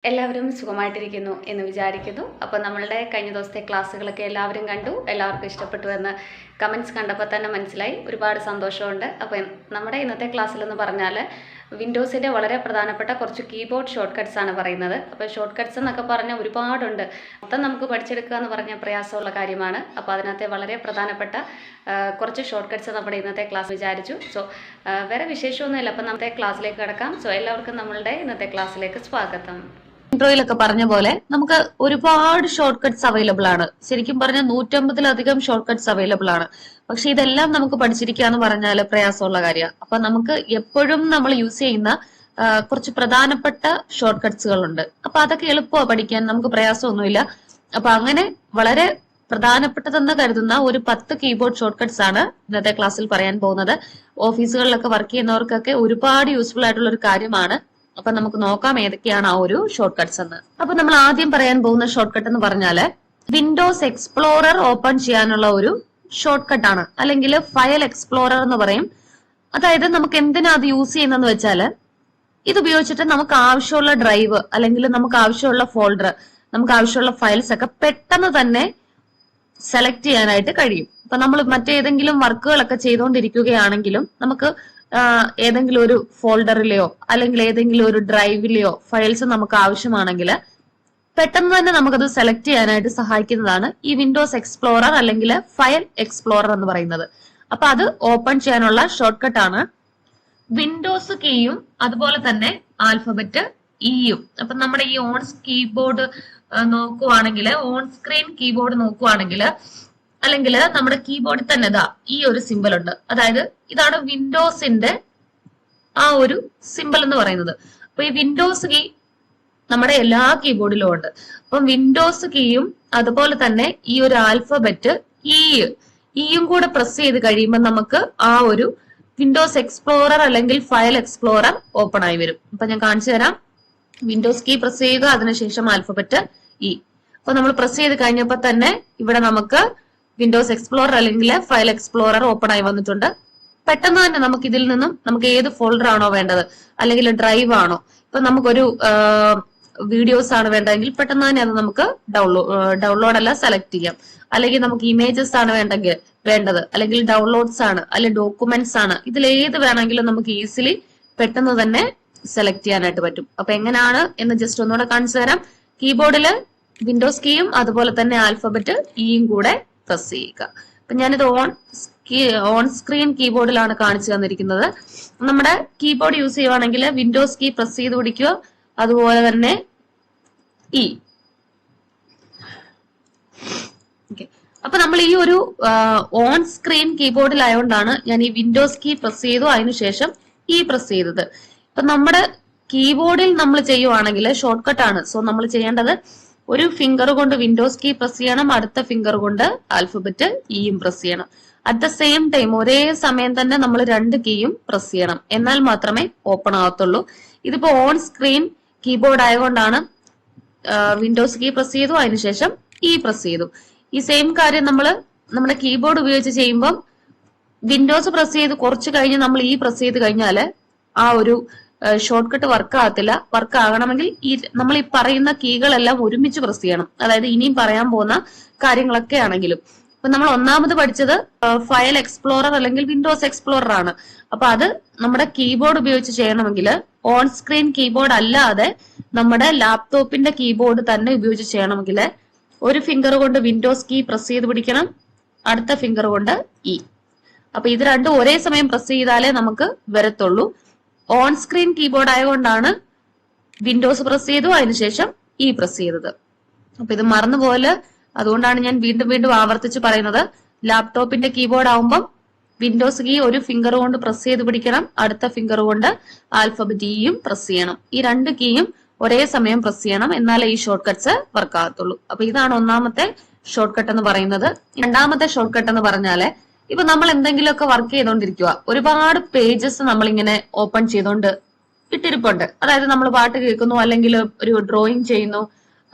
എല്ലാവരും സുഖമായിട്ടിരിക്കുന്നു എന്ന് വിചാരിക്കുന്നു. അപ്പോൾ നമ്മളുടെ കഴിഞ്ഞ ദിവസത്തെ ക്ലാസ്സുകളൊക്കെ എല്ലാവരും കണ്ടു, എല്ലാവർക്കും ഇഷ്ടപ്പെട്ടു എന്ന് കമൻറ്റ്സ് കണ്ടപ്പോൾ തന്നെ മനസ്സിലായി. ഒരുപാട് സന്തോഷമുണ്ട്. അപ്പോൾ നമ്മുടെ ഇന്നത്തെ ക്ലാസ്സിലെന്ന് പറഞ്ഞാൽ വിൻഡോസിൻ്റെ വളരെ പ്രധാനപ്പെട്ട കുറച്ച് കീബോർഡ് ഷോർട്ട് കട്ട്സ് ആണ് പറയുന്നത്. അപ്പോൾ ഷോർട്ട് കട്ട്സ് എന്നൊക്കെ പറഞ്ഞാൽ ഒരുപാടുണ്ട്. മൊത്തം നമുക്ക് പഠിച്ചെടുക്കുക എന്ന് പറഞ്ഞാൽ പ്രയാസമുള്ള കാര്യമാണ്. അപ്പോൾ അതിനകത്തെ വളരെ പ്രധാനപ്പെട്ട കുറച്ച് ഷോർട്ട് കട്ട്സ് നമ്മുടെ ഇന്നത്തെ ക്ലാസ് വിചാരിച്ചു. സോ വേറെ വിശേഷമൊന്നുമില്ല. അപ്പോൾ നമ്മുടെ ക്ലാസ്സിലേക്ക് കിടക്കാം. സോ എല്ലാവർക്കും നമ്മളുടെ ഇന്നത്തെ ക്ലാസ്സിലേക്ക് സ്വാഗതം. ഇൻട്രോയിലൊക്കെ പറഞ്ഞ പോലെ നമുക്ക് ഒരുപാട് ഷോർട്ട് കട്ട്സ് അവൈലബിൾ ആണ്. ശരിക്കും പറഞ്ഞാൽ 150-ലധികം ഷോർട്ട് കട്ട്സ് അവൈലബിൾ ആണ്. പക്ഷെ ഇതെല്ലാം നമുക്ക് പഠിച്ചിരിക്കുക എന്ന് പറഞ്ഞാൽ പ്രയാസമുള്ള കാര്യമാണ്. അപ്പൊ നമുക്ക് എപ്പോഴും നമ്മൾ യൂസ് ചെയ്യുന്ന കുറച്ച് പ്രധാനപ്പെട്ട ഷോർട്ട് കട്ട്സുകളുണ്ട്. അപ്പൊ അതൊക്കെ എളുപ്പമാണ് പഠിക്കാൻ, നമുക്ക് പ്രയാസമൊന്നുമില്ല. അപ്പൊ അങ്ങനെ വളരെ പ്രധാനപ്പെട്ടതെന്ന് കരുതുന്ന ഒരു 10 കീബോർഡ് ഷോർട്ട് കട്ട്സ് ആണ് ഇന്നത്തെ ക്ലാസ്സിൽ പറയാൻ പോകുന്നത്. ഓഫീസുകളിലൊക്കെ വർക്ക് ചെയ്യുന്നവർക്കൊക്കെ ഒരുപാട് യൂസ്ഫുൾ ആയിട്ടുള്ള ഒരു കാര്യമാണ്. അപ്പൊ നമുക്ക് നോക്കാം ഏതൊക്കെയാണ് ആ ഒരു ഷോർട്ട് കട്ട്സ് എന്ന്. അപ്പൊ നമ്മൾ ആദ്യം പറയാൻ പോകുന്ന ഷോർട്ട് കട്ട് എന്ന് പറഞ്ഞാല് വിൻഡോസ് എക്സ്പ്ലോറർ ഓപ്പൺ ചെയ്യാനുള്ള ഒരു ഷോർട്ട് കട്ടാണ്, അല്ലെങ്കിൽ ഫയൽ എക്സ്പ്ലോറർ എന്ന് പറയും. അതായത് നമുക്ക് എന്തിനാ അത് യൂസ് ചെയ്യുന്നതെന്ന് വെച്ചാല് ഇത് ഉപയോഗിച്ചിട്ട് നമുക്ക് ആവശ്യമുള്ള ഡ്രൈവ് അല്ലെങ്കിൽ നമുക്ക് ആവശ്യമുള്ള ഫോൾഡർ, നമുക്ക് ആവശ്യമുള്ള ഫയൽസ് ഒക്കെ പെട്ടെന്ന് തന്നെ സെലക്ട് ചെയ്യാനായിട്ട് കഴിയും. അപ്പൊ നമ്മൾ മറ്റേതെങ്കിലും വർക്കുകളൊക്കെ ചെയ്തുകൊണ്ടിരിക്കുകയാണെങ്കിലും നമുക്ക് ഏതെങ്കിലും ഒരു ഫോൾഡറിലെയോ അല്ലെങ്കിൽ ഏതെങ്കിലും ഒരു ഡ്രൈവിലെയോ ഫയൽസ് നമുക്ക് ആവശ്യമാണെങ്കിൽ പെട്ടെന്ന് തന്നെ നമുക്കത് സെലക്ട് ചെയ്യാനായിട്ട് സഹായിക്കുന്നതാണ് ഈ വിൻഡോസ് എക്സ്പ്ലോറർ അല്ലെങ്കിൽ ഫയൽ എക്സ്പ്ലോറർ എന്ന് പറയുന്നത്. അപ്പൊ അത് ഓപ്പൺ ചെയ്യാനുള്ള ഷോർട്ട് കട്ട് ആണ്. വിൻഡോസ് കീയും അതുപോലെ തന്നെ ആൽഫബറ്റ് ഇയും. അപ്പൊ നമ്മുടെ ഈ ഓൺ കീബോർഡ് നോക്കുവാണെങ്കിൽ, ഓൺ സ്ക്രീൻ കീബോർഡ് നോക്കുവാണെങ്കിൽ, അല്ലെങ്കിൽ നമ്മുടെ കീബോർഡിൽ തന്നെ ഇതാ ഈ ഒരു സിമ്പിൾ ഉണ്ട്. അതായത് ഇതാണ് വിൻഡോസിന്റെ ആ ഒരു സിമ്പിൾ എന്ന് പറയുന്നത്. അപ്പൊ ഈ വിൻഡോസ് കീ നമ്മുടെ എല്ലാ കീബോർഡിലും ഉണ്ട്. അപ്പം വിൻഡോസ് കീയും അതുപോലെ തന്നെ ഈ ഒരു ആൽഫബറ്റ് ഇയും കൂടെ പ്രസ് ചെയ്ത് കഴിയുമ്പോൾ നമുക്ക് ആ ഒരു വിൻഡോസ് എക്സ്പ്ലോറർ അല്ലെങ്കിൽ ഫയൽ എക്സ്പ്ലോറർ ഓപ്പൺ ആയി വരും. അപ്പൊ ഞാൻ കാണിച്ചു തരാം. വിൻഡോസ് കീ പ്രസ് ചെയ്യുക, അതിനുശേഷം ആൽഫബറ്റ് ഇ. അപ്പൊ നമ്മൾ പ്രസ് ചെയ്ത് കഴിഞ്ഞപ്പോൾ തന്നെ ഇവിടെ നമുക്ക് വിൻഡോസ് എക്സ്പ്ലോറർ അല്ലെങ്കിൽ ഫയൽ എക്സ്പ്ലോറർ ഓപ്പൺ ആയി വന്നിട്ടുണ്ട്. പെട്ടെന്ന് തന്നെ നമുക്ക് ഇതിൽ നിന്നും നമുക്ക് ഏത് ഫോൾഡർ ആണോ വേണ്ടത് അല്ലെങ്കിൽ ഡ്രൈവ് ആണോ, ഇപ്പൊ നമുക്കൊരു വീഡിയോസ് ആണ് വേണ്ടതെങ്കിൽ പെട്ടെന്ന് തന്നെ അത് നമുക്ക് ഡൗൺലോഡ് അല്ല സെലക്ട് ചെയ്യാം. അല്ലെങ്കിൽ നമുക്ക് ഇമേജസ് ആണ് വേണ്ടത്, അല്ലെങ്കിൽ ഡൗൺലോഡ്സ് ആണ്, അല്ലെങ്കിൽ ഡോക്യുമെന്റ്സ് ആണ്, ഇതിലേത് വേണമെങ്കിലും നമുക്ക് ഈസിലി പെട്ടെന്ന് തന്നെ സെലക്ട് ചെയ്യാനായിട്ട് പറ്റും. അപ്പൊ എങ്ങനെയാണ് എന്ന് ജസ്റ്റ് ഒന്നുകൂടെ കാണിച്ചു തരാം. കീബോർഡില് വിൻഡോസ് കീയും അതുപോലെ തന്നെ ആൽഫബറ്റ് ഇയും കൂടെ പ്രസ് ചെയ്യുക. അപ്പൊ ഞാനിത് ഓൺ സ്ക്രീൻ കീബോർഡിലാണ് കാണിച്ചു തന്നിരിക്കുന്നത്. നമ്മുടെ കീബോർഡ് യൂസ് ചെയ്യുവാണെങ്കിൽ വിൻഡോസ് കീ പ്രസ് ചെയ്ത് പിടിക്കുക, അതുപോലെ തന്നെ ഇ. അപ്പൊ നമ്മൾ ഈ ഒരു ഓൺ സ്ക്രീൻ കീബോർഡിലായോണ്ടാണ് ഞാൻ ഈ വിൻഡോസ് കീ പ്രസ് ചെയ്തു അതിനുശേഷം ഇ പ്രസ് ചെയ്തത്. ഇപ്പൊ നമ്മുടെ കീബോർഡിൽ നമ്മൾ ചെയ്യുവാണെങ്കിൽ ഷോർട്ട് കട്ട് ആണ്. സോ നമ്മൾ ചെയ്യേണ്ടത് ഒരു ഫിംഗർ കൊണ്ട് വിൻഡോസ് കീ പ്രസ് ചെയ്യണം, അടുത്ത ഫിംഗർ കൊണ്ട് ആൽഫബറ്റ് ഇയും പ്രസ് ചെയ്യണം. അറ്റ് ദ സെയിം ടൈം ഒരേ സമയം തന്നെ നമ്മൾ 2 കീയും പ്രസ് ചെയ്യണം, എന്നാൽ മാത്രമേ ഓപ്പൺ ആവത്തുള്ളൂ. ഇതിപ്പോ ഓൺ സ്ക്രീൻ കീബോർഡ് ആയതുകൊണ്ടാണ് വിൻഡോസ് കീ പ്രസ് ചെയ്തു അതിനുശേഷം ഇ പ്രസ് ചെയ്തു. ഈ സെയിം കാര്യം നമ്മൾ നമ്മുടെ കീബോർഡ് ഉപയോഗിച്ച് ചെയ്യുമ്പോൾ വിൻഡോസ് പ്രസ് ചെയ്ത് കുറച്ച് കഴിഞ്ഞ് നമ്മൾ ഇ പ്രസ് ചെയ്ത് കഴിഞ്ഞാല് ആ ഒരു ഷോർട്ട് കട്ട് വർക്ക് ആകത്തില്ല. വർക്ക് ആകണമെങ്കിൽ നമ്മൾ ഈ പറയുന്ന കീകളെല്ലാം ഒരുമിച്ച് പ്രസ് ചെയ്യണം. അതായത് ഇനിയും പറയാൻ പോകുന്ന കാര്യങ്ങളൊക്കെ ആണെങ്കിലും. ഇപ്പൊ നമ്മൾ ഒന്നാമത് പഠിച്ചത് ഫയൽ എക്സ്പ്ലോറർ അല്ലെങ്കിൽ വിൻഡോസ് എക്സ്പ്ലോറർ ആണ്. അപ്പൊ അത് നമ്മുടെ കീബോർഡ് ഉപയോഗിച്ച് ചെയ്യണമെങ്കിൽ ഓൺ സ്ക്രീൻ കീബോർഡ് അല്ലാതെ നമ്മുടെ ലാപ്ടോപ്പിന്റെ കീബോർഡ് തന്നെ ഉപയോഗിച്ച് ചെയ്യണമെങ്കിൽ ഒരു ഫിംഗർ കൊണ്ട് വിൻഡോസ് കീ പ്രസ് ചെയ്ത് പിടിക്കണം, അടുത്ത ഫിംഗർ കൊണ്ട് ഇ. അപ്പൊ ഇത് രണ്ടും ഒരേ സമയം പ്രസ് ചെയ്താലേ നമുക്ക് വരത്തുള്ളൂ. ഓൺ സ്ക്രീൻ കീബോർഡ് ആയതുകൊണ്ടാണ് വിൻഡോസ് പ്രസ് ചെയ്തു അതിനുശേഷം ഇ പ്രസ് ചെയ്തത്. അപ്പൊ ഇത് മറന്നുപോലെ, അതുകൊണ്ടാണ് ഞാൻ വീണ്ടും വീണ്ടും ആവർത്തിച്ച് പറയുന്നത്. ലാപ്ടോപ്പിന്റെ കീബോർഡ് ആവുമ്പം വിൻഡോസ് കീ ഒരു ഫിംഗർ കൊണ്ട് പ്രസ് ചെയ്ത് പിടിക്കണം, അടുത്ത ഫിംഗർ കൊണ്ട് ആൽഫബറ്റ് ഇയും പ്രസ് ചെയ്യണം. ഈ 2 കീയും ഒരേ സമയം പ്രസ് ചെയ്യണം, എന്നാലേ ഈ ഷോർട്ട് കട്ട്സ് വർക്ക് ആകത്തുള്ളൂ. അപ്പൊ ഇതാണ് ഒന്നാമത്തെ ഷോർട്ട് കട്ട് എന്ന് പറയുന്നത്. രണ്ടാമത്തെ ഷോർട്ട് കട്ട് എന്ന് പറഞ്ഞാല് ഇപ്പൊ നമ്മൾ എന്തെങ്കിലുമൊക്കെ വർക്ക് ചെയ്തോണ്ടിരിക്കുക, ഒരുപാട് പേജസ് നമ്മളിങ്ങനെ ഓപ്പൺ ചെയ്തോണ്ട് ഇട്ടിരിപ്പുണ്ട്. അതായത് നമ്മൾ പാട്ട് കേൾക്കുന്നു, അല്ലെങ്കിൽ ഒരു ഡ്രോയിങ് ചെയ്യുന്നു,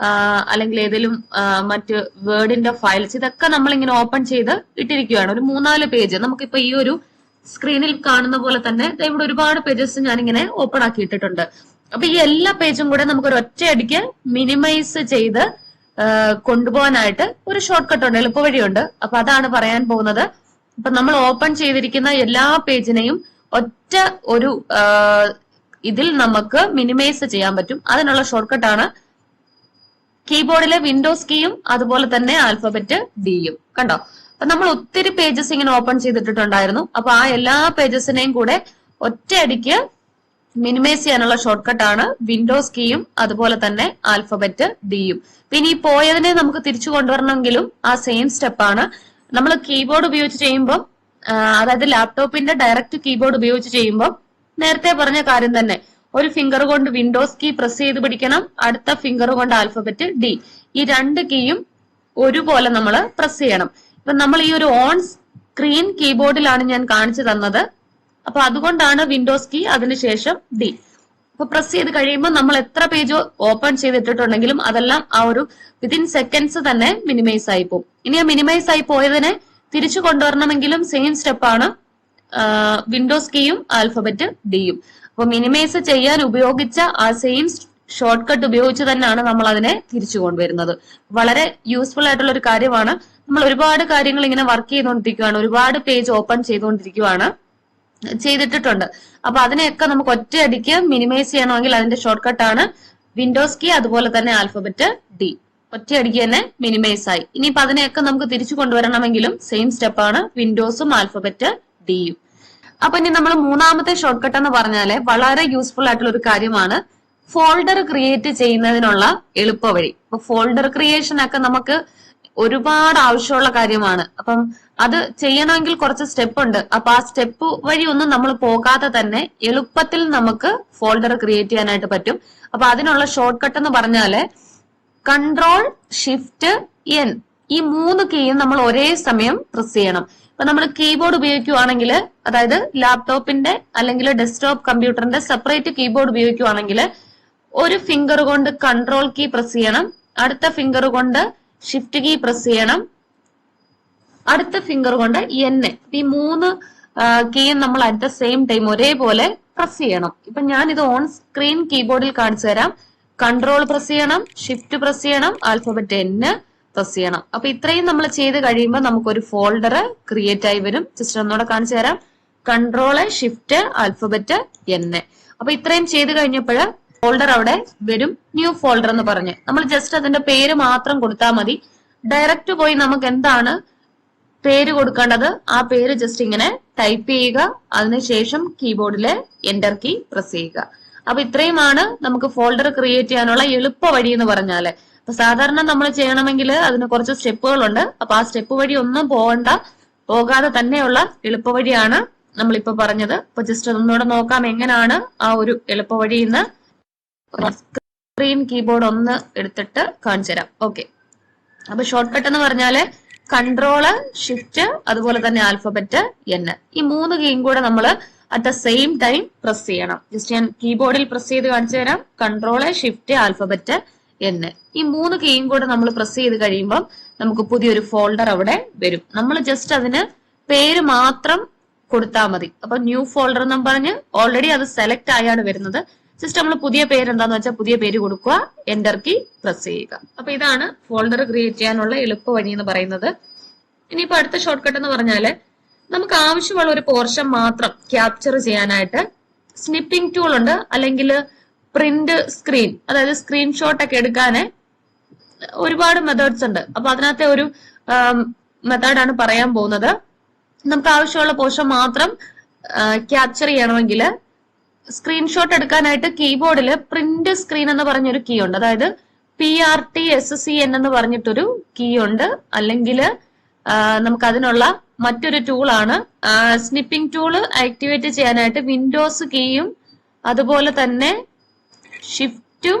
അല്ലെങ്കിൽ ഏതെങ്കിലും മറ്റ് വേർഡിന്റെ ഫയൽസ്, ഇതൊക്കെ നമ്മളിങ്ങനെ ഓപ്പൺ ചെയ്ത് ഇട്ടിരിക്കുകയാണ്. ഒരു 3-4 പേജ് നമുക്കിപ്പോ ഈ ഒരു സ്ക്രീനിൽ കാണുന്ന പോലെ തന്നെ ഇവിടെ ഒരുപാട് പേജസ് ഞാനിങ്ങനെ ഓപ്പൺ ആക്കി ഇട്ടിട്ടുണ്ട്. അപ്പൊ ഈ എല്ലാ പേജും കൂടെ നമുക്ക് ഒരു ഒറ്റയടിക്ക് മിനിമൈസ് ചെയ്ത് കൊണ്ടുപോകാനായിട്ട് ഒരു ഷോർട്ട് കട്ട് ഉണ്ട്, എളുപ്പവഴിയുണ്ട്. അപ്പൊ അതാണ് പറയാൻ പോകുന്നത്. അപ്പൊ നമ്മൾ ഓപ്പൺ ചെയ്തിരിക്കുന്ന എല്ലാ പേജിനെയും ഒറ്റ ഒരു ഇതിൽ നമുക്ക് മിനിമൈസ് ചെയ്യാൻ പറ്റും. അതിനുള്ള ഷോർട്ട് കട്ടാണ് കീബോർഡിലെ വിൻഡോസ് കീയും അതുപോലെ തന്നെ ആൽഫബറ്റ് ഡിയും. കണ്ടോ? അപ്പൊ നമ്മൾ ഒത്തിരി പേജസ് ഇങ്ങനെ ഓപ്പൺ ചെയ്തിട്ടുണ്ടായിരുന്നു. അപ്പൊ ആ എല്ലാ പേജസിനെയും കൂടെ ഒറ്റയടിക്ക് മിനിമൈസ് ചെയ്യാനുള്ള ഷോർട്ട് കട്ടാണ് വിൻഡോസ് കീയും അതുപോലെ തന്നെ ആൽഫബറ്റ് ഡിയും. പിന്നെ ഈ പോയതിനെ നമുക്ക് തിരിച്ചു കൊണ്ടുവരണമെങ്കിലും ആ സെയിം സ്റ്റെപ്പാണ്. നമ്മൾ കീബോർഡ് ഉപയോഗിച്ച് ചെയ്യുമ്പോൾ, അതായത് ലാപ്ടോപ്പിന്റെ ഡയറക്റ്റ് കീബോർഡ് ഉപയോഗിച്ച് ചെയ്യുമ്പോൾ നേരത്തെ പറഞ്ഞ കാര്യം തന്നെ, ഒരു ഫിംഗർ കൊണ്ട് വിൻഡോസ് കീ പ്രസ് ചെയ്ത് പിടിക്കണം, അടുത്ത ഫിംഗർ കൊണ്ട് ആൽഫബറ്റ് ഡി. ഈ രണ്ട് കീയും ഒരുപോലെ നമ്മൾ പ്രസ് ചെയ്യണം. ഇപ്പൊ നമ്മൾ ഈ ഒരു ഓൺ സ്ക്രീൻ കീബോർഡിലാണ് ഞാൻ കാണിച്ചു തന്നത്. അപ്പൊ അതുകൊണ്ടാണ് വിൻഡോസ് കീ, അതിനുശേഷം ഡി. അപ്പൊ പ്രസ് ചെയ്ത് കഴിയുമ്പോൾ നമ്മൾ എത്ര പേജ് ഓപ്പൺ ചെയ്തിട്ടുണ്ടെങ്കിലും അതെല്ലാം ആ ഒരു വിത്തിൻ സെക്കൻഡ്സ് തന്നെ മിനിമൈസ് ആയി പോകും. ഇനി ആ മിനിമൈസ് ആയി പോയതിനെ തിരിച്ചു കൊണ്ടുവരണമെങ്കിലും സെയിം സ്റ്റെപ്പാണ് വിൻഡോസ് കീയും ആൽഫബറ്റ് ഡിയും. അപ്പൊ മിനിമൈസ് ചെയ്യാൻ ഉപയോഗിച്ച ആ സെയിം ഷോർട്ട് കട്ട് ഉപയോഗിച്ച് തന്നെയാണ് നമ്മൾ അതിനെ തിരിച്ചു കൊണ്ടുവരുന്നത്. വളരെ യൂസ്ഫുൾ ആയിട്ടുള്ള ഒരു കാര്യമാണ്. നമ്മൾ ഒരുപാട് കാര്യങ്ങൾ ഇങ്ങനെ വർക്ക് ചെയ്തുകൊണ്ടിരിക്കുകയാണ്, ഒരുപാട് പേജ് ഓപ്പൺ ചെയ്തിട്ടുണ്ട്. അപ്പൊ അതിനെയൊക്കെ നമുക്ക് ഒറ്റയടിക്ക് മിനിമൈസ് ചെയ്യണമെങ്കിൽ അതിന്റെ ഷോർട്ട് കട്ടാണ് വിൻഡോസ് കീ അതുപോലെ തന്നെ ആൽഫബറ്റ് ഡി. ഒറ്റയടിക്ക് തന്നെ മിനിമൈസ് ആയി. ഇനിയിപ്പോ അതിനെയൊക്കെ നമുക്ക് തിരിച്ചു കൊണ്ടുവരണമെങ്കിലും സെയിം സ്റ്റെപ്പാണ് വിൻഡോസും ആൽഫബറ്റ് ഡിയും. അപ്പൊ ഇനി നമ്മൾ മൂന്നാമത്തെ ഷോർട്ട് കട്ട് എന്ന് പറഞ്ഞാല് വളരെ യൂസ്ഫുൾ ആയിട്ടുള്ള ഒരു കാര്യമാണ് ഫോൾഡർ ക്രിയേറ്റ് ചെയ്യുന്നതിനുള്ള എളുപ്പവഴി. അപ്പൊ ഫോൾഡർ ക്രിയേഷൻ ഒക്കെ നമുക്ക് ഒരുപാട് ആവശ്യമുള്ള കാര്യമാണ്. അപ്പം അത് ചെയ്യണമെങ്കിൽ കുറച്ച് സ്റ്റെപ്പ് ഉണ്ട്. അപ്പൊ ആ സ്റ്റെപ്പ് വഴി ഒന്നും നമ്മൾ പോകാതെ തന്നെ എളുപ്പത്തിൽ നമുക്ക് ഫോൾഡർ ക്രിയേറ്റ് ചെയ്യാനായിട്ട് പറ്റും. അപ്പൊ അതിനുള്ള ഷോർട്ട് കട്ട് എന്ന് പറഞ്ഞാല് കൺട്രോൾ ഷിഫ്റ്റ് എൻ, ഈ 3 കീയും നമ്മൾ ഒരേ സമയം പ്രസ് ചെയ്യണം. ഇപ്പൊ നമ്മൾ കീബോർഡ് ഉപയോഗിക്കുവാണെങ്കിൽ, അതായത് ലാപ്ടോപ്പിന്റെ അല്ലെങ്കിൽ ഡെസ്ക്ടോപ്പ് കമ്പ്യൂട്ടറിന്റെ സെപ്പറേറ്റ് കീബോർഡ് ഉപയോഗിക്കുവാണെങ്കിൽ ഒരു ഫിംഗർ കൊണ്ട് കൺട്രോൾ കീ പ്രസ് ചെയ്യണം, അടുത്ത ഫിംഗർ കൊണ്ട് ഷിഫ്റ്റ് കീ പ്രസ് ചെയ്യണം, അടുത്ത ഫിംഗർ കൊണ്ട് എൻ. ഈ 3 കീയും നമ്മൾ അറ്റ് ദ സെയിം ടൈം ഒരേപോലെ പ്രസ് ചെയ്യണം. ഇപ്പൊ ഞാൻ ഇത് ഓൺ സ്ക്രീൻ കീബോർഡിൽ കാണിച്ചു തരാം. കൺട്രോൾ പ്രസ് ചെയ്യണം, ഷിഫ്റ്റ് പ്രസ് ചെയ്യണം, ആൽഫബറ്റ് എൻ പ്രസ് ചെയ്യണം. അപ്പൊ ഇത്രയും നമ്മൾ ചെയ്ത് കഴിയുമ്പോൾ നമുക്കൊരു ഫോൾഡർ ക്രിയേറ്റ് ആയി വരും. ജസ്റ്റ് ഒന്നുകൂടെ കാണിച്ചു തരാം. Control, shift, alphabet N. അപ്പൊ ഇത്രയും ചെയ്ത് കഴിഞ്ഞപ്പോൾ ഫോൾഡർ അവിടെ വരും, ന്യൂ ഫോൾഡർ എന്ന് പറഞ്ഞ്. നമ്മൾ ജസ്റ്റ് അതിന്റെ പേര് മാത്രം കൊടുത്താൽ മതി. ഡയറക്റ്റ് പോയി നമുക്ക് എന്താണ് പേര് കൊടുക്കേണ്ടത് ആ പേര് ജസ്റ്റ് ഇങ്ങനെ ടൈപ്പ് ചെയ്യുക, അതിനുശേഷം കീബോർഡിലെ എന്റർ കീ പ്രസ് ചെയ്യുക. അപ്പൊ ഇത്രയുമാണ് നമുക്ക് ഫോൾഡർ ക്രിയേറ്റ് ചെയ്യാനുള്ള എളുപ്പ വഴി എന്ന് പറഞ്ഞാല്. അപ്പൊ സാധാരണ നമ്മൾ ചെയ്യണമെങ്കിൽ അതിന് കുറച്ച് സ്റ്റെപ്പുകളുണ്ട്. അപ്പൊ ആ സ്റ്റെപ്പ് വഴി ഒന്നും പോകാതെ തന്നെയുള്ള എളുപ്പ വഴിയാണ് നമ്മളിപ്പോ പറഞ്ഞത്. അപ്പൊ ജസ്റ്റ് ഒന്നുകൂടെ നോക്കാം എങ്ങനെയാണ് ആ ഒരു എളുപ്പ വഴി എന്ന്. സ്ക്രീൻ കീബോർഡ് ഒന്ന് എടുത്തിട്ട് കാണിച്ചു തരാം. ഓക്കെ, അപ്പൊ ഷോർട്ട് കട്ട് എന്ന് പറഞ്ഞാല് കൺട്രോള്, ഷിഫ്റ്റ്, അതുപോലെ തന്നെ ആൽഫബറ്റ് എൻ, ഈ 3 കീയും കൂടെ നമ്മൾ at the same time press ചെയ്യണം. ജസ്റ്റ് ഞാൻ കീബോർഡിൽ പ്രസ് ചെയ്ത് കാണിച്ചു തരാം. കൺട്രോള്, ഷിഫ്റ്റ്, ആൽഫബറ്റ് എൻ, ഈ 3 കീയും കൂടെ നമ്മൾ പ്രസ് ചെയ്ത് കഴിയുമ്പോൾ നമുക്ക് പുതിയൊരു ഫോൾഡർ അവിടെ വരും. നമ്മൾ ജസ്റ്റ് അതിന് പേര് മാത്രം കൊടുത്താൽ മതി. അപ്പൊ ന്യൂ ഫോൾഡർ എന്നും പറഞ്ഞ് ഓൾറെഡി അത് സെലക്ട് ആയാണ് വരുന്നത്. ജസ്റ്റ് നമ്മൾ പുതിയ പേര് എന്താന്ന് വെച്ചാൽ പുതിയ പേര് കൊടുക്കുക, എന്റർ കീ പ്രസ് ചെയ്യുക. അപ്പൊ ഇതാണ് ഫോൾഡർ ക്രിയേറ്റ് ചെയ്യാനുള്ള എളുപ്പ വഴി എന്ന് പറയുന്നത്. ഇനിയിപ്പോ അടുത്ത ഷോർട്ട് കട്ട് എന്ന് പറഞ്ഞാല് നമുക്ക് ആവശ്യമുള്ള ഒരു പോർഷൻ മാത്രം ക്യാപ്ചർ ചെയ്യാനായിട്ട് സ്നിപ്പിംഗ് ടൂൾ ഉണ്ട്, അല്ലെങ്കിൽ പ്രിന്റ് സ്ക്രീൻ, അതായത് സ്ക്രീൻഷോട്ട് ഒക്കെ എടുക്കാന് ഒരുപാട് മെത്തേഡ്സ് ഉണ്ട്. അപ്പൊ അതിനകത്തെ ഒരു മെത്തേഡാണ് പറയാൻ പോകുന്നത്. നമുക്ക് ആവശ്യമുള്ള പോർഷൻ മാത്രം ക്യാപ്ചർ ചെയ്യണമെങ്കിൽ സ്ക്രീൻഷോട്ട് എടുക്കാനായിട്ട് കീബോർഡിൽ പ്രിന്റ് സ്ക്രീൻ എന്ന് പറഞ്ഞൊരു കീ ഉണ്ട്, അതായത് PRTSCN എന്ന് പറഞ്ഞിട്ടൊരു കീ ഉണ്ട്. അല്ലെങ്കിൽ നമുക്ക് അതിനുള്ള മറ്റൊരു ടൂളാണ് സ്നിപ്പിംഗ് ടൂള് ആക്ടിവേറ്റ് ചെയ്യാനായിട്ട് വിൻഡോസ് കീയും അതുപോലെ തന്നെ ഷിഫ്റ്റും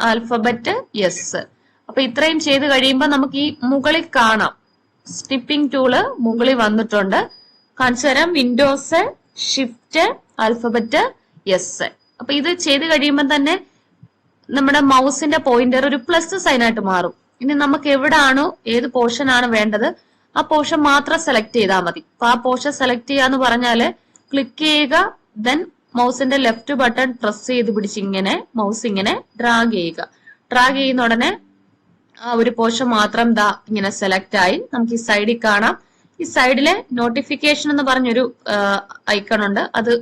ആൽഫബറ്റ് എസ്. അപ്പൊ ഇത്രയും ചെയ്ത് കഴിയുമ്പോൾ നമുക്ക് ഈ മുകളിൽ കാണാം സ്നിപ്പിംഗ് ടൂള് മുകളിൽ വന്നിട്ടുണ്ട്. കാണിച്ചു തരാം. Windows, shift, alphabet S. അപ്പൊ ഇത് ചെയ്ത് കഴിയുമ്പോൾ തന്നെ നമ്മുടെ മൗസിന്റെ പോയിന്റർ ഒരു പ്ലസ് സൈൻ ആയിട്ട് മാറും. ഇനി നമുക്ക് എവിടാണോ ഏത് പോർഷൻ ആണ് വേണ്ടത് ആ പോർഷൻ മാത്രം സെലക്ട് ചെയ്താൽ മതി. അപ്പൊ ആ പോർഷൻ സെലക്ട് ചെയ്യാന്ന് പറഞ്ഞാല് ക്ലിക്ക് ചെയ്യുക, ദെൻ മൗസിന്റെ ലെഫ്റ്റ് ബട്ടൺ പ്രസ് ചെയ്ത് പിടിച്ച് ഇങ്ങനെ മൗസ് ഇങ്ങനെ ഡ്രാഗ് ചെയ്യുക. ഡ്രാഗ് ചെയ്യുന്ന ഉടനെ ആ ഒരു പോർഷൻ മാത്രം ദാ ഇങ്ങനെ സെലക്ട് ആയി നമുക്ക് ഈ സൈഡിൽ കാണാം. ഈ സൈഡിലെ നോട്ടിഫിക്കേഷൻ എന്ന് പറഞ്ഞൊരു ഐക്കൺ ഉണ്ട്, അത്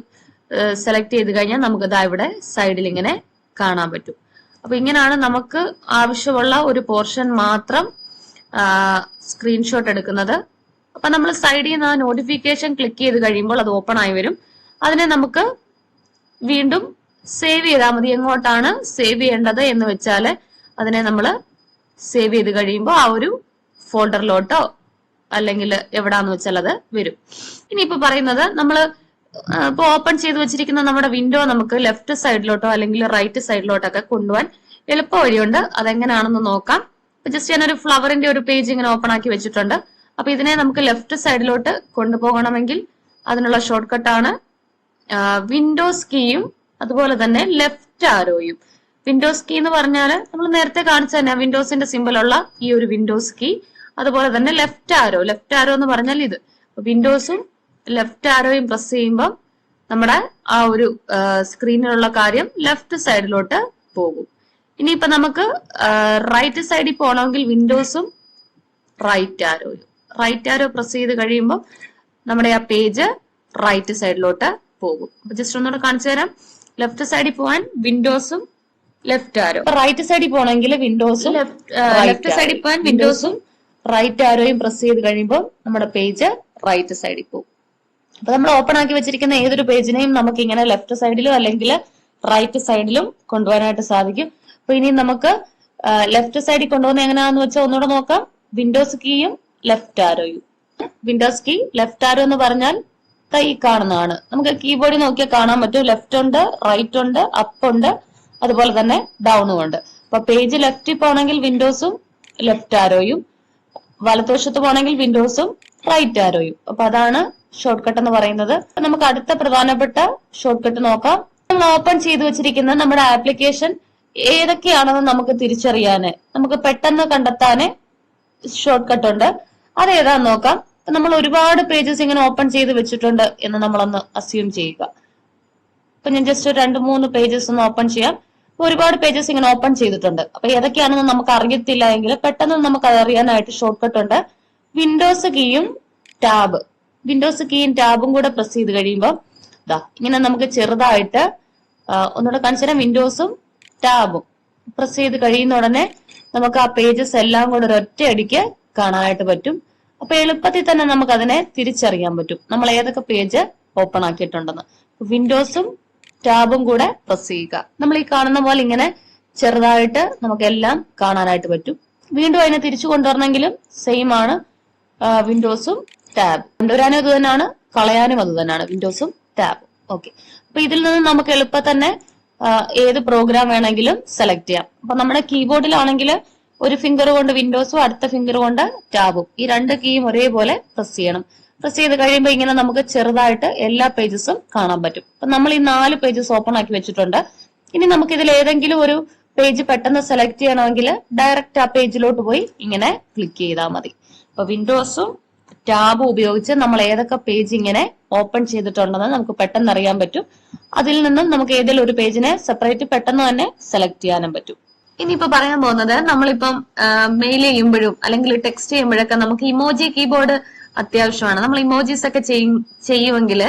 സെലക്ട് ചെയ്ത് കഴിഞ്ഞാൽ നമുക്ക് ദാ ഇവിടെ സൈഡിൽ ഇങ്ങനെ കാണാൻ പറ്റും. അപ്പൊ ഇങ്ങനെയാണ് നമുക്ക് ആവശ്യമുള്ള ഒരു പോർഷൻ മാത്രം സ്ക്രീൻഷോട്ട് എടുക്കുന്നത്. അപ്പൊ നമ്മൾ സൈഡിൽ നിന്ന് ആ നോട്ടിഫിക്കേഷൻ ക്ലിക്ക് ചെയ്ത് കഴിയുമ്പോൾ അത് ഓപ്പൺ ആയി വരും. അതിനെ നമുക്ക് വീണ്ടും സേവ് ചെയ്താൽ മതി. എങ്ങോട്ടാണ് സേവ് ചെയ്യേണ്ടത് എന്ന് വെച്ചാല് അതിനെ നമ്മൾ സേവ് ചെയ്ത് കഴിയുമ്പോൾ ആ ഒരു ഫോൾഡറിലോട്ടോ അല്ലെങ്കിൽ എവിടാന്ന് വെച്ചാൽ അത് വരും. ഇനിയിപ്പോ പറയുന്നത് നമ്മള് ഇപ്പൊ ഓപ്പൺ ചെയ്ത് വെച്ചിരിക്കുന്ന നമ്മുടെ വിൻഡോ നമുക്ക് ലെഫ്റ്റ് സൈഡിലോട്ടോ അല്ലെങ്കിൽ റൈറ്റ് സൈഡിലോട്ടൊക്കെ കൊണ്ടുപോകാൻ എളുപ്പ വഴിയുണ്ട്. അതെങ്ങനെയാണെന്ന് നോക്കാം. ജസ്റ്റ് ഞാനൊരു ഫ്ലവറിന്റെ ഒരു പേജ് ഇങ്ങനെ ഓപ്പൺ ആക്കി വെച്ചിട്ടുണ്ട്. അപ്പൊ ഇതിനെ നമുക്ക് ലെഫ്റ്റ് സൈഡിലോട്ട് കൊണ്ടുപോകണമെങ്കിൽ അതിനുള്ള ഷോർട്ട് കട്ടാണ് വിൻഡോസ് കീയും അതുപോലെ തന്നെ ലെഫ്റ്റ് ആരോയും. വിൻഡോസ് കീ എന്ന് പറഞ്ഞാൽ നമ്മൾ നേരത്തെ കാണിച്ച തന്നെ വിൻഡോസിന്റെ സിമ്പിളുള്ള ഈ ഒരു വിൻഡോസ് കീ, അതുപോലെ തന്നെ ലെഫ്റ്റ് ആരോ എന്ന് പറഞ്ഞാൽ ഇത്. വിൻഡോസും ലെഫ്റ്റ് ആരോയും പ്രസ് ചെയ്യുമ്പോൾ നമ്മുടെ ആ ഒരു സ്ക്രീനിലുള്ള കാര്യം ലെഫ്റ്റ് സൈഡിലോട്ട് പോകും. ഇനിയിപ്പോ നമുക്ക് റൈറ്റ് സൈഡിൽ പോകണമെങ്കിൽ വിൻഡോസും റൈറ്റ് ആരോ പ്രസ് ചെയ്ത് കഴിയുമ്പോൾ നമ്മുടെ ആ പേജ് റൈറ്റ് സൈഡിലോട്ട് പോകും. അപ്പൊ ജസ്റ്റ് ഒന്നുകൂടെ കാണിച്ചു തരാം. ലെഫ്റ്റ് സൈഡിൽ പോകാൻ വിൻഡോസും ലെഫ്റ്റ് ആരോ, റൈറ്റ് സൈഡിൽ പോകണമെങ്കിൽ വിൻഡോസും ലെഫ്റ്റ് സൈഡിൽ പോകാൻ വിൻഡോസും റൈറ്റ് ആരോയും പ്രസ് ചെയ്ത് കഴിയുമ്പോൾ നമ്മുടെ പേജ് റൈറ്റ് സൈഡിൽ പോകും. അപ്പൊ നമ്മൾ ഓപ്പൺ ആക്കി വെച്ചിരിക്കുന്ന ഏതൊരു പേജിനെയും നമുക്ക് ഇങ്ങനെ ലെഫ്റ്റ് സൈഡിലും അല്ലെങ്കിൽ റൈറ്റ് സൈഡിലും കൊണ്ടുപോകാനായിട്ട് സാധിക്കും. അപ്പൊ ഇനി നമുക്ക് ലെഫ്റ്റ് സൈഡിൽ കൊണ്ടുപോകുന്ന എങ്ങനെയാണെന്ന് വെച്ചാൽ ഒന്നുകൂടെ നോക്കാം. വിൻഡോസ് കീയും ലെഫ്റ്റ് ആരോയും. വിൻഡോസ് കീ ലെഫ്റ്റ് ആരോ എന്ന് പറഞ്ഞാൽ ഈ കാണുന്നതാണ്. നമുക്ക് കീബോർഡിൽ നോക്കിയാൽ കാണാൻ പറ്റും. ലെഫ്റ്റ് ഉണ്ട്, റൈറ്റ് ഉണ്ട്, അപ്പ് ഉണ്ട്, അതുപോലെ തന്നെ ഡൗണും ഉണ്ട്. അപ്പൊ പേജ് ലെഫ്റ്റിൽ പോകണമെങ്കിൽ വിൻഡോസും ലെഫ്റ്റ് ആരോയും, വലതുവശത്ത് പോകണമെങ്കിൽ വിൻഡോസും റൈറ്റ് ആരോയും. അപ്പൊ അതാണ് ഷോർട്ട് കട്ട് എന്ന് പറയുന്നത്. നമുക്ക് അടുത്ത പ്രധാനപ്പെട്ട ഷോർട്ട് കട്ട് നോക്കാം. നമ്മൾ ഓപ്പൺ ചെയ്ത് വെച്ചിരിക്കുന്ന നമ്മുടെ ആപ്ലിക്കേഷൻ ഏതൊക്കെയാണെന്ന് നമുക്ക് തിരിച്ചറിയാന്, നമുക്ക് പെട്ടെന്ന് കണ്ടെത്താന് ഷോർട്ട് കട്ട് ഉണ്ട്. അതേതാന്ന് നോക്കാം. നമ്മൾ ഒരുപാട് പേജസ് ഇങ്ങനെ ഓപ്പൺ ചെയ്ത് വെച്ചിട്ടുണ്ട് എന്ന് നമ്മളൊന്ന് അസ്യൂം ചെയ്യുക. അപ്പൊ ഞാൻ ജസ്റ്റ് 2-3 പേജസ് ഒന്ന് ഓപ്പൺ ചെയ്യാം. ഒരുപാട് പേജസ് ഇങ്ങനെ ഓപ്പൺ ചെയ്തിട്ടുണ്ട്. അപ്പൊ ഏതൊക്കെയാണെന്ന് നമുക്ക് അറിയത്തില്ല എങ്കിൽ പെട്ടെന്ന് നമുക്ക് അതറിയാനായിട്ട് ഷോർട്ട് കട്ട് ഉണ്ട്. വിൻഡോസ് കീയും ടാബും കൂടെ പ്രസ് ചെയ്ത് കഴിയുമ്പോൾ ഇങ്ങനെ നമുക്ക് ചെറുതായിട്ട് ഒന്നുകൂടെ കാണിച്ചു തരാം. വിൻഡോസും ടാബും പ്രസ് ചെയ്ത് കഴിയുന്ന ഉടനെ നമുക്ക് ആ പേജസ് എല്ലാം കൂടെ ഒരൊറ്റയടിക്ക് കാണാനായിട്ട് പറ്റും. അപ്പൊ എളുപ്പത്തിൽ തന്നെ നമുക്ക് അതിനെ തിരിച്ചറിയാൻ പറ്റും നമ്മൾ ഏതൊക്കെ പേജ് ഓപ്പൺ ആക്കിയിട്ടുണ്ടെന്ന്. വിൻഡോസും ടാബും കൂടെ പ്രസ് ചെയ്യുക. നമ്മൾ ഈ കാണുന്ന പോലെ ഇങ്ങനെ ചെറുതായിട്ട് നമുക്ക് എല്ലാം കാണാനായിട്ട് പറ്റും. വീണ്ടും അതിനെ തിരിച്ചു കൊണ്ടുവരണമെങ്കിലും സെയിം ആണ്. വിൻഡോസും ടാബ് കൊണ്ടുവരാനും അത് തന്നെയാണ്, കളയാനും അത് തന്നെയാണ്, വിൻഡോസും ടാബും. ഓക്കെ. അപ്പൊ ഇതിൽ നിന്ന് നമുക്ക് എളുപ്പം തന്നെ ഏത് പ്രോഗ്രാം വേണമെങ്കിലും സെലക്ട് ചെയ്യാം. അപ്പൊ നമ്മുടെ കീബോർഡിലാണെങ്കിൽ ഒരു ഫിംഗർ കൊണ്ട് വിൻഡോസും അടുത്ത ഫിംഗർ കൊണ്ട് ടാബും, ഈ 2 കീയും ഒരേപോലെ പ്രസ് ചെയ്യണം. പ്രസ് ചെയ്ത് കഴിയുമ്പോൾ ഇങ്ങനെ നമുക്ക് ചെറുതായിട്ട് എല്ലാ പേജസും കാണാൻ പറ്റും. അപ്പൊ നമ്മൾ ഈ 4 പേജസ് ഓപ്പൺ ആക്കി വെച്ചിട്ടുണ്ട്. ഇനി നമുക്ക് ഇതിൽ ഏതെങ്കിലും ഒരു പേജ് പെട്ടെന്ന് സെലക്ട് ചെയ്യണമെങ്കിൽ ഡയറക്റ്റ് ആ പേജിലോട്ട് പോയി ഇങ്ങനെ ക്ലിക്ക് ചെയ്താൽ മതി. അപ്പൊ വിൻഡോസും ടാബും ഉപയോഗിച്ച് നമ്മൾ ഏതൊക്കെ പേജ് ഇങ്ങനെ ഓപ്പൺ ചെയ്തിട്ടുണ്ടെന്ന് നമുക്ക് പെട്ടെന്ന് അറിയാൻ പറ്റും. അതിൽ നിന്നും നമുക്ക് ഏതെങ്കിലും ഒരു പേജിനെ സെപ്പറേറ്റ് പെട്ടെന്ന് തന്നെ സെലക്ട് ചെയ്യാനും പറ്റും. ഇനിയിപ്പോ പറയാൻ പോകുന്നത്, നമ്മളിപ്പം മെയിൽ ചെയ്യുമ്പോഴും അല്ലെങ്കിൽ ടെക്സ്റ്റ് ചെയ്യുമ്പോഴൊക്കെ നമുക്ക് ഇമോജി കീബോർഡ് അത്യാവശ്യമാണ്. നമ്മൾ ഇമോജീസ് ഒക്കെ ചെയ്യുമെങ്കിൽ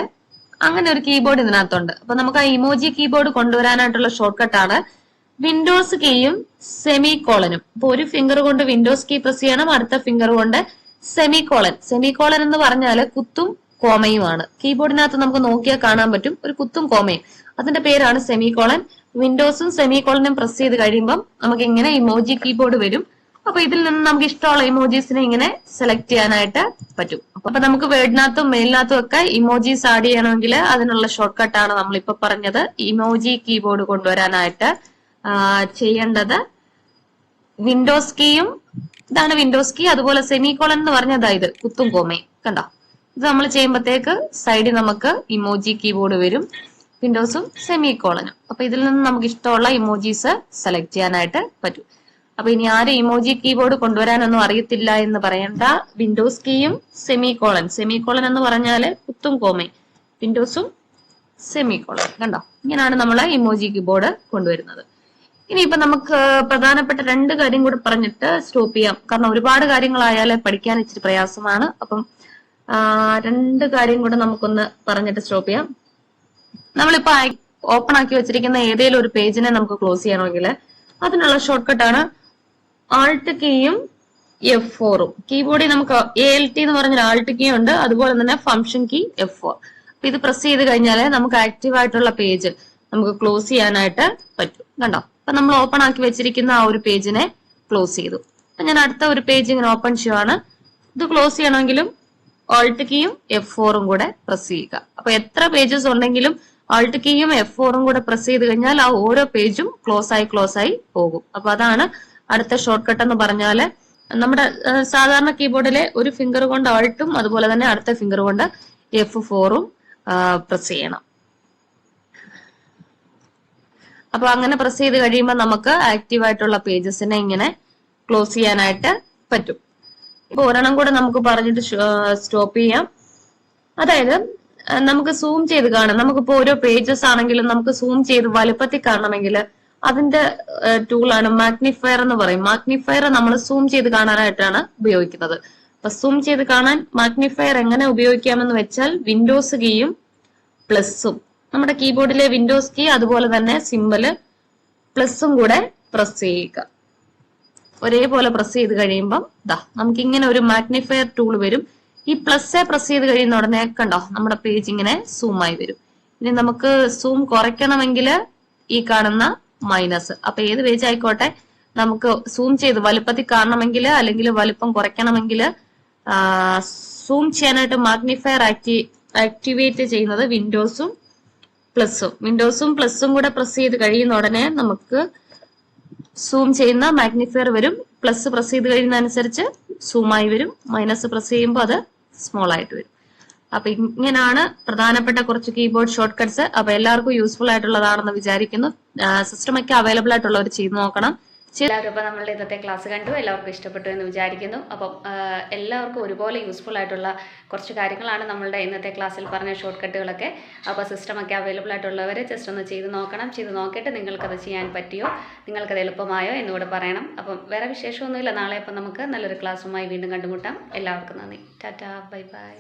അങ്ങനെ ഒരു കീബോർഡ് ഇതിനകത്തുണ്ട്. അപ്പൊ നമുക്ക് ആ ഇമോജി കീബോർഡ് കൊണ്ടുവരാനായിട്ടുള്ള ഷോർട്ട് കട്ടാണ് വിൻഡോസ് കീയും സെമികോളനും. അപ്പൊ ഒരു ഫിംഗർ കൊണ്ട് വിൻഡോസ് കീ പ്രസ് ചെയ്യണം, അടുത്ത ഫിംഗർ കൊണ്ട് സെമികോളൻ എന്ന് പറഞ്ഞാല് കുത്തും കോമയുമാണ്. കീബോർഡിനകത്ത് നമുക്ക് നോക്കിയാൽ കാണാൻ പറ്റും ഒരു കുത്തും കോമയും, അതിന്റെ പേരാണ് സെമികോളൻ. വിൻഡോസും സെമികോളനും പ്രസ് ചെയ്ത് കഴിയുമ്പോൾ നമുക്ക് ഇങ്ങനെ ഇമോജി കീബോർഡ് വരും. അപ്പൊ ഇതിൽ നിന്ന് നമുക്ക് ഇഷ്ടമുള്ള ഇമോജീസിനെ ഇങ്ങനെ സെലക്ട് ചെയ്യാനായിട്ട് പറ്റും. അപ്പൊ നമുക്ക് വേർഡിനകത്തും മെയിലിനകത്തും ഒക്കെ ഇമോജീസ് ആഡ് ചെയ്യണമെങ്കിൽ അതിനുള്ള ഷോർട്ട് കട്ടാണ് നമ്മളിപ്പോ പറഞ്ഞത്. ഇമോജി കീബോർഡ് കൊണ്ടുവരാനായിട്ട് ചെയ്യേണ്ടത് വിൻഡോസ് കീയും, ഇതാണ് വിൻഡോസ് കീ, അതുപോലെ സെമികോളൻ എന്ന് പറഞ്ഞതാ ഇത് കുത്തും കോമയും. കണ്ടോ, ഇത് നമ്മൾ ചെയ്യുമ്പോഴത്തേക്ക് സൈഡിൽ നമുക്ക് ഇമോജി കീബോർഡ് വരും, വിൻഡോസും സെമികോളനും. അപ്പൊ ഇതിൽ നിന്ന് നമുക്ക് ഇഷ്ടമുള്ള ഇമോജീസ് സെലക്ട് ചെയ്യാനായിട്ട് പറ്റും. അപ്പൊ ഇനി ആരും ഇമോജി കീബോർഡ് കൊണ്ടുവരാനൊന്നും അറിയത്തില്ല എന്ന് പറയണ്ട. വിൻഡോസ് കീയും സെമികോളൻ എന്ന് പറഞ്ഞാല് കുത്തും കോമയും, വിൻഡോസും സെമിക്കോളൻ. കണ്ടോ, ഇങ്ങനെയാണ് നമ്മളെ ഇമോജി കീബോർഡ് കൊണ്ടുവരുന്നത്. ഇനിയിപ്പോ നമുക്ക് പ്രധാനപ്പെട്ട 2 കാര്യം കൂടി പറഞ്ഞിട്ട് സ്റ്റോപ്പ് ചെയ്യാം. കാരണം ഒരുപാട് കാര്യങ്ങളായാലേ പഠിക്കാൻ ഇച്ചിരി പ്രയാസമാണ്. അപ്പം 2 കാര്യം കൂടെ നമുക്കൊന്ന് പറഞ്ഞിട്ട് സ്റ്റോപ്പ് ചെയ്യാം. നമ്മളിപ്പോ ഓപ്പൺ ആക്കി വെച്ചിരിക്കുന്ന ഏതെങ്കിലും ഒരു പേജിനെ നമുക്ക് ക്ലോസ് ചെയ്യണമെങ്കിൽ അതിനുള്ള ഷോർട്ട് കട്ടാണ് ആൾട്ട് കീയും F4. കീബോർഡിൽ നമുക്ക് ALT എന്ന് പറഞ്ഞ ആൾട്ട് കീ ഉണ്ട്, അതുപോലെ തന്നെ ഫംഗ്ഷൻ കീ F4. ഇത് പ്രസ് ചെയ്ത് കഴിഞ്ഞാൽ നമുക്ക് ആക്റ്റീവ് ആയിട്ടുള്ള പേജ് നമുക്ക് ക്ലോസ് ചെയ്യാനായിട്ട് പറ്റും. കണ്ടോ, അപ്പൊ നമ്മൾ ഓപ്പൺ ആക്കി വെച്ചിരിക്കുന്ന ആ ഒരു പേജിനെ ക്ലോസ് ചെയ്തു. ഞാൻ അടുത്ത ഒരു പേജ് ഇങ്ങനെ ഓപ്പൺ ചെയ്യുവാണ്. ഇത് ക്ലോസ് ചെയ്യണമെങ്കിലും ആൾട്ട് കീയും F4ഉം കൂടെ പ്രസ് ചെയ്യുക. അപ്പൊ എത്ര പേജസ് ഉണ്ടെങ്കിലും ആൾട്ട് കീയും F4ഉം കൂടെ പ്രസ് ചെയ്ത് കഴിഞ്ഞാൽ ആ ഓരോ പേജും ക്ലോസ് ആയി പോകും. അപ്പൊ അതാണ് അടുത്ത ഷോർട്ട് കട്ട് എന്ന് പറഞ്ഞാല് നമ്മുടെ സാധാരണ കീബോർഡിലെ ഒരു ഫിംഗർ കൊണ്ട് ആൾട്ടും അതുപോലെ തന്നെ അടുത്ത ഫിംഗർ കൊണ്ട് F4ഉം പ്രസ് ചെയ്യണം. അപ്പൊ അങ്ങനെ പ്രസ് ചെയ്ത് കഴിയുമ്പോൾ നമുക്ക് ആക്റ്റീവ് ആയിട്ടുള്ള പേജസിനെ ഇങ്ങനെ ക്ലോസ് ചെയ്യാനായിട്ട് പറ്റും. ഇപ്പൊ ഒരെണ്ണം കൂടെ നമുക്ക് പറഞ്ഞിട്ട് സ്റ്റോപ്പ് ചെയ്യാം. അതായത് നമുക്ക് സൂം ചെയ്ത് കാണാം. നമുക്കിപ്പോ ഓരോ പേജസ് ആണെങ്കിലും നമുക്ക് സൂം ചെയ്ത് വലുപ്പത്തിൽ കാണണമെങ്കിൽ അതിന്റെ ടൂളാണ് മാഗ്നിഫയർ എന്ന് പറയും. മാഗ്നിഫയർ നമ്മൾ സൂം ചെയ്ത് കാണാനായിട്ടാണ് ഉപയോഗിക്കുന്നത്. അപ്പൊ സൂം ചെയ്ത് കാണാൻ മാഗ്നിഫയർ എങ്ങനെ ഉപയോഗിക്കാമെന്ന് വെച്ചാൽ വിൻഡോസ് കീയും പ്ലസും, നമ്മുടെ കീബോർഡിലെ വിൻഡോസ് കീ അതുപോലെ തന്നെ സിമ്പല് പ്ലസും കൂടെ പ്രസ് ചെയ്യുക. ഒരേപോലെ പ്രസ് ചെയ്ത് കഴിയുമ്പം നമുക്ക് ഇങ്ങനെ ഒരു മാഗ്നിഫയർ ടൂൾ വരും. ഈ പ്ലസ് പ്രസ് ചെയ്ത് കഴിയുന്ന ഉടനെ കണ്ടോ നമ്മുടെ പേജ് ഇങ്ങനെ സൂം ആയി വരും. ഇനി നമുക്ക് സൂം കുറയ്ക്കണമെങ്കിൽ ഈ കാണുന്ന മൈനസ്. അപ്പൊ ഏത് പേജ് ആയിക്കോട്ടെ നമുക്ക് സൂം ചെയ്ത് വലുപ്പത്തിൽ കാണണമെങ്കിൽ അല്ലെങ്കിൽ വലുപ്പം കുറയ്ക്കണമെങ്കിൽ സൂം ചെയ്യാനായിട്ട് മാഗ്നിഫയർ ആക്ടിവേറ്റ് ചെയ്യുന്നത് വിൻഡോസും പ്ലസും കൂടെ പ്രസ് ചെയ്ത് കഴിയുന്ന ഉടനെ നമുക്ക് സൂം ചെയ്യുന്ന മാഗ്നിഫയർ വരും. പ്ലസ് പ്രസ് ചെയ്ത് കഴിയുന്ന അനുസരിച്ച് സൂമായി വരും, മൈനസ് പ്രസ് ചെയ്യുമ്പോൾ അത് സ്മോൾ ആയിട്ട് വരും. അപ്പൊ ഇങ്ങനെയാണ് പ്രധാനപ്പെട്ട കുറച്ച് കീബോർഡ് ഷോർട്ട് കട്ട്സ്. അപ്പൊ എല്ലാവർക്കും യൂസ്ഫുൾ ആയിട്ടുള്ളതാണെന്ന് വിചാരിക്കുന്നു. സിസ്റ്റമൊക്കെ അവൈലബിൾ ആയിട്ടുള്ളവർ ചെയ്ത് നോക്കണം. എല്ലാവരും അപ്പോൾ നമ്മളുടെ ഇന്നത്തെ ക്ലാസ് കണ്ടു, എല്ലാവർക്കും ഇഷ്ടപ്പെട്ടു എന്ന് വിചാരിക്കുന്നു. അപ്പം എല്ലാവർക്കും ഒരുപോലെ യൂസ്ഫുൾ ആയിട്ടുള്ള കുറച്ച് കാര്യങ്ങളാണ് നമ്മളുടെ ഇന്നത്തെ ക്ലാസ്സിൽ പറഞ്ഞ ഷോർട്ട് കട്ടുകളൊക്കെ. അപ്പോൾ സിസ്റ്റമൊക്കെ അവൈലബിൾ ആയിട്ടുള്ളവർ ജസ്റ്റ് ഒന്ന് ചെയ്ത് നോക്കണം. ചെയ്ത് നോക്കിയിട്ട് നിങ്ങൾക്കത് ചെയ്യാൻ പറ്റിയോ, നിങ്ങൾക്കത് എളുപ്പമായോ എന്നുകൂടെ പറയണം. അപ്പം വേറെ വിശേഷമൊന്നുമില്ല. നാളെ അപ്പം നമുക്ക് നല്ലൊരു ക്ലാസ്സുമായി വീണ്ടും കണ്ടുമുട്ടാം. എല്ലാവർക്കും നന്ദി. Tata, bye bye.